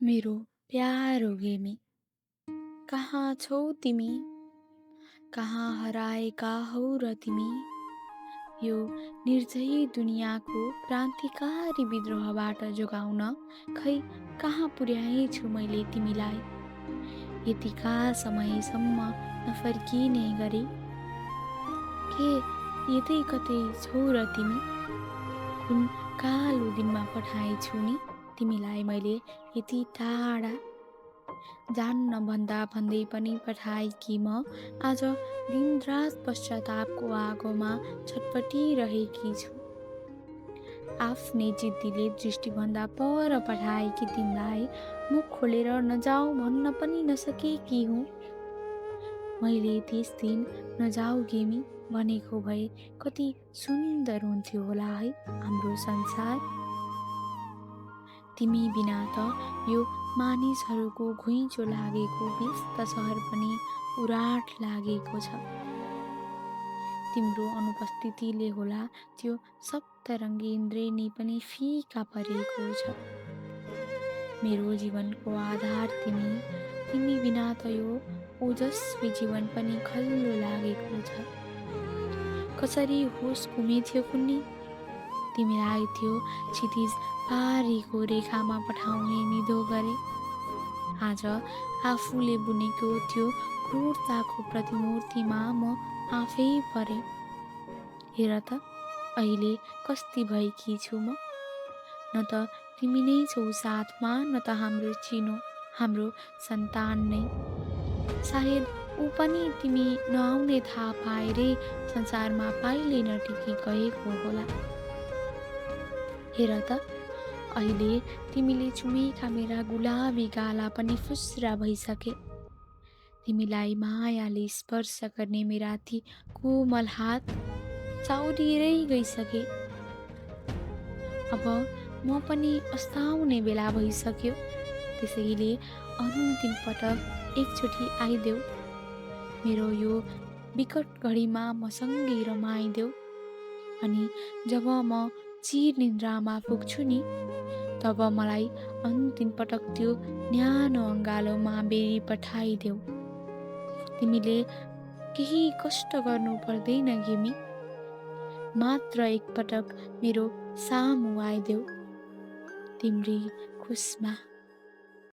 मेरो प्यारो गेमी, कहाँ छौ तिमी? कहाँ हराएका हौ र तिमी? यो निर्दयी दुनियाँको क्रान्तिकारी विद्रोहबाट जोगाउन खै कहाँ पुर्याएछु मैले तिमीलाई? यतिका समयसम्म नफर्किने गरी के यतै कतै छौ र तिमी? कुन कालो दिनमा पठाएछु नि तिमीलाई मैले यति टाढा? जान्न भन्दा भन्दै पनि पठाएकी म आज दिनरात पश्चातापको आगोमा छटपटिरहेकी छु। आफ्नै जिद्दीले दृष्टिभन्दा पर पठाएकी तिमीलाई मुख खोलेर नजाऊ भन्न पनि नसकेकी हुँ। मैले त्यस दिन नजाऊ गेमी भनेको भए कति सुन्दर हुन्थ्यो होला है हाम्रो संसार। तिमी बिना त यो मानिसहरूको घुइँचो लागेको व्यस्त सहर पनि उराट लागेको छ। तिम्रो अनुपस्थितिले होला त्यो सप्तरङ्गी इन्द्रेणी पनि फिका परेको छ। मेरो जीवनको आधार तिमी, तिमी बिना त यो ओजस्वी जीवन पनि खल्लो लागेको छ। कसरी होस घुमेथ्यो कुन्नी? तिमीलाई त्यो क्षितिज पारीको रेखामा पठाउने निधो गरे। आज आफूले बुनेको त्यो क्रूरताको प्रतिमूर्तिमा म आफै परे। हेर त अहिले कस्ती भएकी छु म। न त तिमी नै छौ साथमा, न त हाम्रो चिनो, हाम्रो सन्तान नै। सायद ऊ पनि तिमी नआउने थाहा पाएरै संसारमा पाइलै नटिकी गएको होला। हेर त अहिले तिमीले चुमेका मेरा गुलाबी गाला पनि फुस्रा भइसके। तिमीलाई मायाले स्पर्श गर्ने मेरा ती कोमल हात चाउरिएरै गइसके। अब म पनि अस्ताउने बेला भइसक्यो। त्यसैले अन्तिम पटक एकचोटि आइदेऊ। मेरो यो विकट घडीमा मसँगै रमाइदेऊ। अनि जब म चिर निन्द्रामा पुग्छु नि, तब मलाई अन्तिम पटक त्यो न्यानो अँगालोमा बेरी पठाइदेऊ। तिमीले केही कष्ट गर्नु पर्दैन गेमी। मात्र एकपटक मेरो सामु आइदेऊ। तिम्री खुसमा।